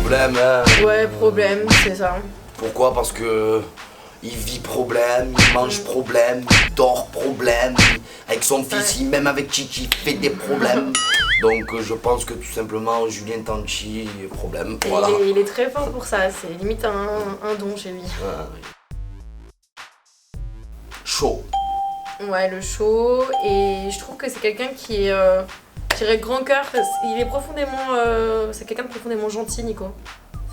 problème, hein. Ouais, problème, c'est ça. Pourquoi? Parce que il vit problème, il mange problème, il dort problème, avec son fils, même avec Chichi, il fait des problèmes. Donc je pense que tout simplement Julien Tanti, problème, Et voilà. il est très fort pour ça, c'est limite un don chez lui. Chaud. Ouais, le show, et je trouve que c'est quelqu'un qui est, je dirais, grand cœur. Il est profondément, c'est quelqu'un de profondément gentil, Nico.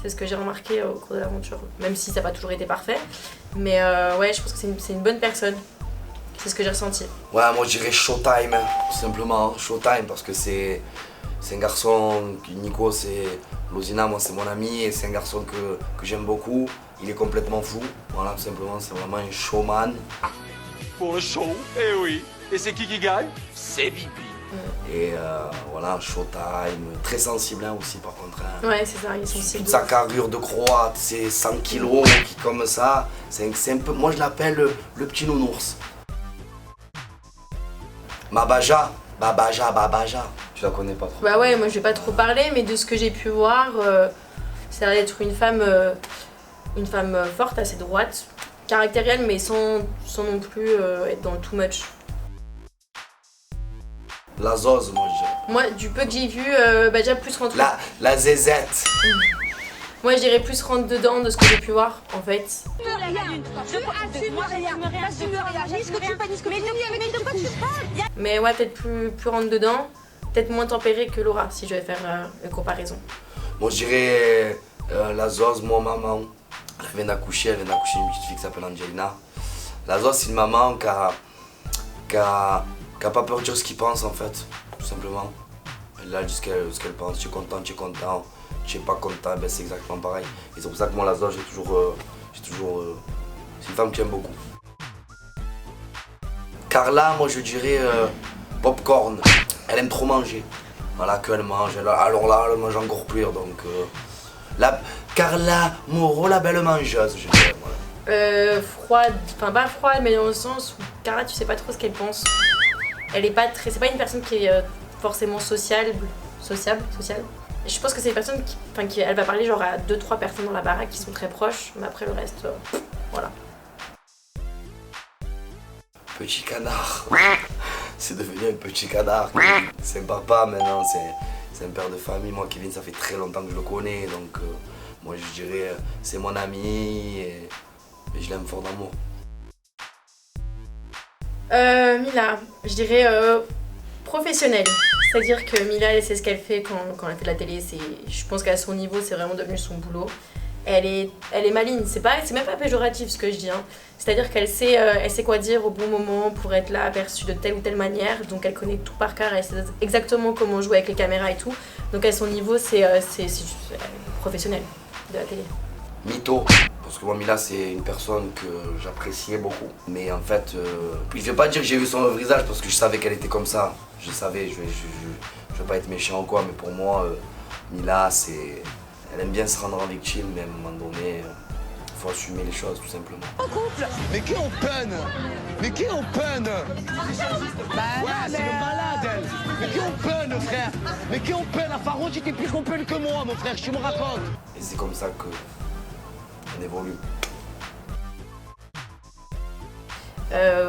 C'est ce que j'ai remarqué au cours de l'aventure, même si ça n'a pas toujours été parfait. Mais ouais, je pense que c'est une bonne personne. C'est ce que j'ai ressenti. Ouais, moi je dirais Showtime, hein, tout simplement, Showtime, parce que c'est un garçon, Nico c'est Lozina, moi c'est mon ami, et c'est un garçon que j'aime beaucoup. Il est complètement fou, voilà, tout simplement, c'est vraiment un showman. Pour le show, eh oui. Et c'est qui gagne? C'est Bibi. Et voilà, Showtime, très sensible hein, aussi par contre. Hein. Ouais, c'est ça, ils sont sensibles. Toute sa carrure de croate, c'est 100 kilos qui comme ça, c'est un peu, moi je l'appelle le petit nounours. Babaja, tu la connais pas trop. Bah ouais, moi je vais pas trop parler, mais de ce que j'ai pu voir, ça a l'air d'être une femme forte, assez droite, caractérielle, mais sans non plus être dans le too much. La Zoz, moi je dirais. Moi, du peu que j'ai vu, déjà plus rentre. La zézette. Moi, je dirais plus rentre dedans de ce que j'ai pu voir, en fait. Mais ouais, peut-être plus rentre dedans, peut-être moins tempérée que Laura, si je vais faire une comparaison. Moi je dirais la Zoz, moi maman. Elle vient d'accoucher une petite fille qui s'appelle Angelina. La Zoz, c'est une maman qui a pas peur de dire ce qu'il pense en fait, tout simplement. Elle a dit ce qu'elle pense, tu es content, tu es pas content, ben c'est exactement pareil. Et c'est pour ça que moi la Zoz, c'est une femme que j'aime beaucoup. Carla, moi je dirais popcorn, elle aime trop manger. Voilà qu'elle mange, alors là elle mange encore plus donc... Carla Moreau, la belle mangeuse, je dirais. Voilà. Froide, enfin pas froide, mais dans le sens où Carla, tu sais pas trop ce qu'elle pense. Elle est pas très, c'est pas une personne qui est forcément sociable. Et je pense que c'est une personne elle va parler genre à 2-3 personnes dans la baraque qui sont très proches, mais après le reste, voilà. Petit canard. C'est devenu un petit canard. C'est un papa maintenant, c'est un père de famille. Moi, Kevin, ça fait très longtemps que je le connais, donc moi je dirais c'est mon ami et je l'aime fort d'amour. Mila, je dirais professionnelle. C'est-à-dire que Mila, elle sait ce qu'elle fait quand elle fait de la télé. Je pense qu'à son niveau, c'est vraiment devenu son boulot. Elle est maligne, c'est même pas péjoratif ce que je dis. Hein. C'est-à-dire qu'elle sait quoi dire au bon moment pour être là aperçue de telle ou telle manière. Donc elle connaît tout par cœur, elle sait exactement comment jouer avec les caméras et tout. Donc à son niveau, c'est professionnel de la télé. Mytho, parce que moi Mila c'est une personne que j'appréciais beaucoup. Mais en fait, je vais pas dire que j'ai vu son visage parce que je savais qu'elle était comme ça. Je savais, je vais pas être méchant ou quoi, mais pour moi, Mila elle aime bien se rendre en victime, mais à un moment donné, il faut assumer les choses tout simplement. En couple. Mais qui en peine? Mais qui en peine? Ouais, c'est le malade elle. Mais qui en peine frère? Mais qui en peine? À Faro, tu t'es plus en peine que moi mon frère, tu me racontes. Et c'est comme ça qu'on évolue.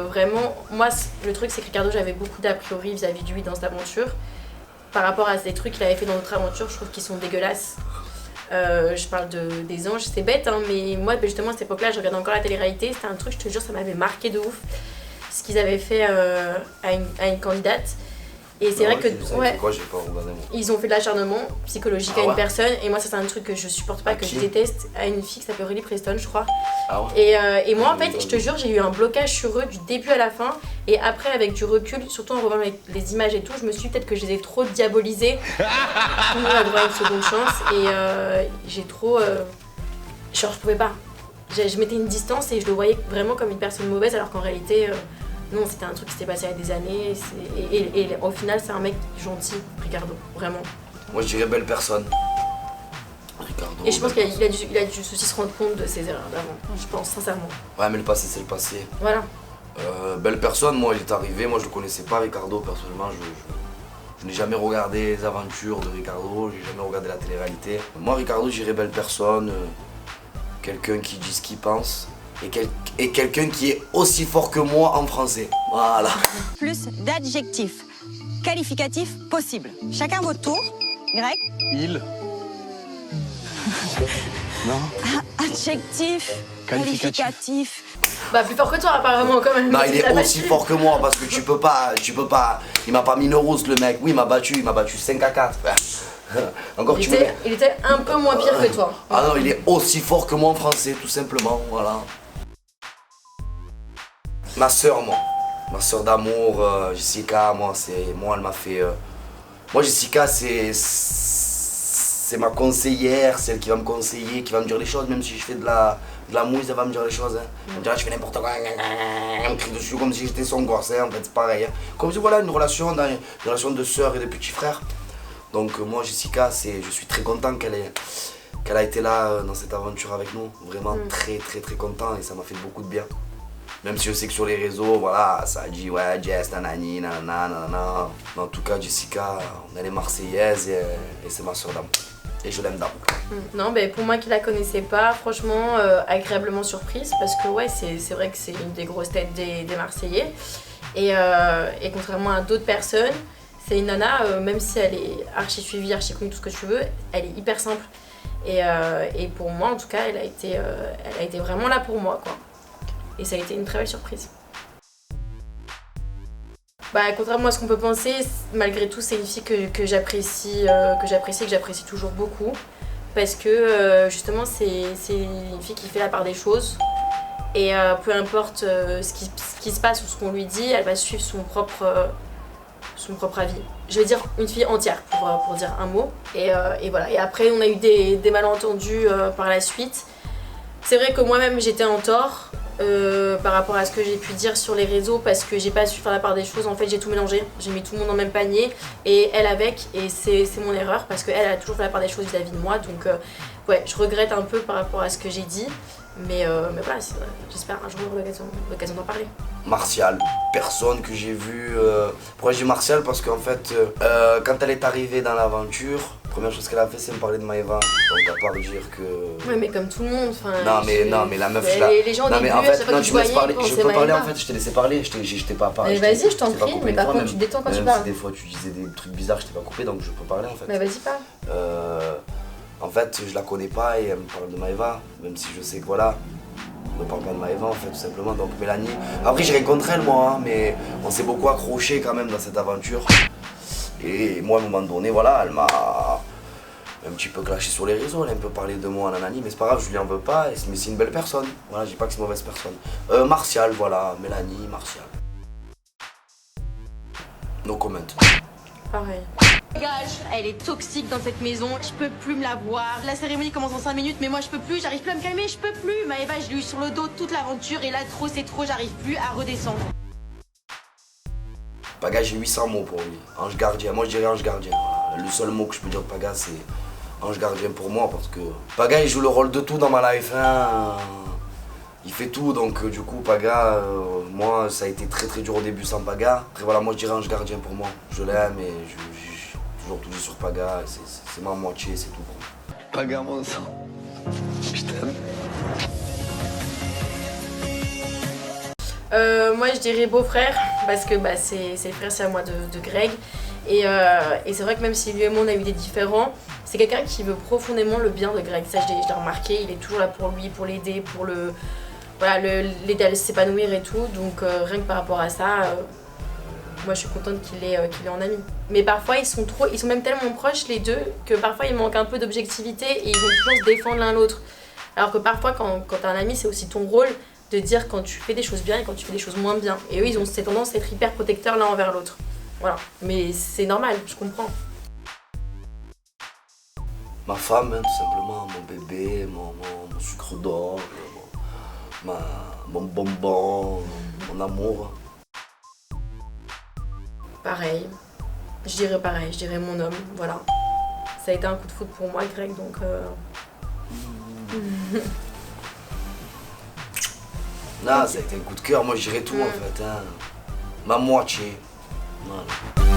Vraiment, moi le truc c'est que Ricardo, j'avais beaucoup d'a priori vis-à-vis de lui dans cette aventure. Par rapport à ces trucs qu'il avait fait dans notre aventure, je trouve qu'ils sont dégueulasses. Je parle des anges, c'est bête hein, mais moi justement à cette époque-là, je regardais encore la télé-réalité, c'était un truc, je te jure, ça m'avait marqué de ouf. Ce qu'ils avaient fait à une candidate. Et c'est vrai que Quoi, j'ai pas regardé, moi. Ils ont fait de l'acharnement psychologique à une personne, et moi ça c'est un truc que je supporte pas, que je déteste, à une fille qui s'appelle Aurélie Preston je crois. Ah ouais. Et moi en fait je te jure j'ai eu un blocage sur eux du début à la fin, et après avec du recul, surtout en revoyant les images et tout, je me suis dit peut-être que je les ai trop diabolisés. Tout le monde a droit à une seconde chance et j'ai trop... genre je pouvais pas. Je mettais une distance et je le voyais vraiment comme une personne mauvaise alors qu'en réalité... non, c'était un truc qui s'était passé il y a des années et au final c'est un mec gentil, Ricardo, vraiment. Moi je dirais belle personne. Ricardo. Et je pense qu'il a dû aussi se rendre compte de ses erreurs d'avant, je pense sincèrement. Ouais mais le passé c'est le passé. Voilà. Belle personne, moi il est arrivé, moi je le connaissais pas Ricardo personnellement, Je n'ai jamais regardé les aventures de Ricardo, j'ai jamais regardé la télé-réalité. Moi, Ricardo, je dirais belle personne, quelqu'un qui dit ce qu'il pense et quelqu'un qui est aussi fort que moi en français. Voilà. Plus d'adjectifs qualificatifs possibles. Chacun votre tour. Greg. Il. Non. Adjectif. Qualificatif. Qualificatif. Bah plus fort que toi apparemment quand même. Non, il est T'as aussi battu. fort que moi parce que tu peux pas. Il m'a pas mis une rose le mec. Oui, il m'a battu 5 à 4. Encore tu me. Il était un peu moins pire que toi. Ah non, il est aussi fort que moi en français, tout simplement, voilà. Ma soeur, moi. Ma soeur d'amour, Jessica, moi, elle m'a fait... Moi, Jessica, c'est ma conseillère, celle qui va me conseiller, qui va me dire les choses, même si je fais de la mouise, elle va me dire les choses. Hein. Elle me dira, je fais n'importe quoi, elle me crie dessus comme si j'étais son gosse, hein. En fait, c'est pareil. Hein. Comme si, voilà, une relation de sœur et de petit frère. Donc, moi, Jessica, je suis très content qu'elle a été là dans cette aventure avec nous. Vraiment très, très, très content et ça m'a fait beaucoup de bien. Même si je sais que sur les réseaux, voilà, ça a dit ouais, Jess, nanani, nanana, nanana. Mais en tout cas, Jessica, elle est marseillaise et c'est ma soeur d'amour. Et je l'aime d'amour. Non, mais pour moi qui la connaissais pas, franchement, agréablement surprise parce que ouais, c'est vrai que c'est une des grosses têtes des Marseillais. Et contrairement à d'autres personnes, c'est une nana, même si elle est archi suivie, archi connue, tout ce que tu veux, elle est hyper simple. Et pour moi, en tout cas, elle a été vraiment là pour moi, quoi. Et ça a été une très belle surprise. Bah, contrairement à ce qu'on peut penser, malgré tout, c'est une fille que j'apprécie et que j'apprécie toujours beaucoup. Parce que justement, c'est une fille qui fait la part des choses. Et peu importe ce qui se passe ou ce qu'on lui dit, elle va suivre son propre avis. Je vais dire une fille entière pour dire un mot. Et voilà. Et après, on a eu des malentendus par la suite. C'est vrai que moi-même, j'étais en tort. Par rapport à ce que j'ai pu dire sur les réseaux parce que j'ai pas su faire la part des choses. En fait, j'ai tout mélangé, j'ai mis tout le monde dans le même panier et elle avec, et c'est mon erreur parce qu'elle a toujours fait la part des choses vis-à-vis de moi, donc ouais, je regrette un peu par rapport à ce que j'ai dit, mais voilà, j'espère un jour avoir l'occasion d'en parler. Martial, personne que j'ai vu. Pourquoi je dis Martial? Parce qu'en fait, quand elle est arrivée dans l'aventure, la première chose qu'elle a fait, c'est me parler de Maëva. Donc, à part dire que. Ouais, mais comme tout le monde, enfin. Non, mais la meuf, je la. Les gens au Non, début, mais en à chaque fait, fois non, que tu tu me laisses voyais, parler. Je pensaient peux parler en Maëva. fait, je t'ai laissé parler, je t'ai pas parlé. Mais vas-y, je t'en t'ai pas prie, coupé mais une par fois, contre, même. tu détends quand tu Même parles. si des fois tu disais des trucs bizarres, je t'ai pas coupé, donc je peux parler en fait. Mais vas-y, parle. En fait, je la connais pas et elle me parle de Maëva, même si je sais que voilà, on ne parle pas de Maëva en fait, tout simplement. Donc Mélanie. Après, j'ai rien contre elle, moi, hein, mais on s'est beaucoup accroché quand même dans cette aventure. Et moi, à un moment donné, voilà, elle m'a un petit peu clashé sur les réseaux, elle a un peu parlé de moi, nanani, mais c'est pas grave, je lui en veux pas, mais c'est une belle personne. Voilà, je dis pas que c'est une mauvaise personne. Martial, voilà, Mélanie, Martial. No comment. Pareil. Dégage, elle est toxique dans cette maison, je peux plus me la voir. La cérémonie commence en 5 minutes, mais moi je peux plus, j'arrive plus à me calmer, je peux plus. Maëva, je l'ai eu sur le dos toute l'aventure et là trop c'est trop, j'arrive plus à redescendre. Paga, j'ai 800 mots pour lui. Ange gardien, moi je dirais ange gardien. Voilà. Le seul mot que je peux dire de Paga, c'est ange gardien pour moi parce que Paga il joue le rôle de tout dans ma life. Hein. Il fait tout, donc du coup Paga, moi ça a été très très dur au début sans Paga. Après voilà, moi je dirais ange gardien pour moi. Je l'aime et j'ai toujours tout dit sur Paga, c'est ma moitié, c'est tout pour moi. Paga, mon sang. Je t'aime. Moi je dirais beau-frère parce que bah, c'est le frère, c'est à moi de Greg et c'est vrai que même si lui et moi on a eu des différends, c'est quelqu'un qui veut profondément le bien de Greg, ça je l'ai remarqué, il est toujours là pour lui, pour l'aider, pour l'aider à s'épanouir et tout, donc rien que par rapport à ça, moi je suis contente qu'il est en ami. Mais parfois ils sont même tellement proches les deux que parfois il manque un peu d'objectivité et ils vont toujours se défendre l'un l'autre. Alors que parfois quand t'as un ami c'est aussi ton rôle de dire quand tu fais des choses bien et quand tu fais des choses moins bien. Et eux, ils ont cette tendance à être hyper protecteurs l'un envers l'autre. Voilà. Mais c'est normal, je comprends. Ma femme, hein, tout simplement, mon bébé, mon sucre d'or, mon bonbon, mon amour. Pareil. Je dirais mon homme, voilà. Ça a été un coup de foudre pour moi, Greg, donc... Non, ça a été un coup de cœur, moi je dirais tout en fait. Hein. Ma moitié. Voilà.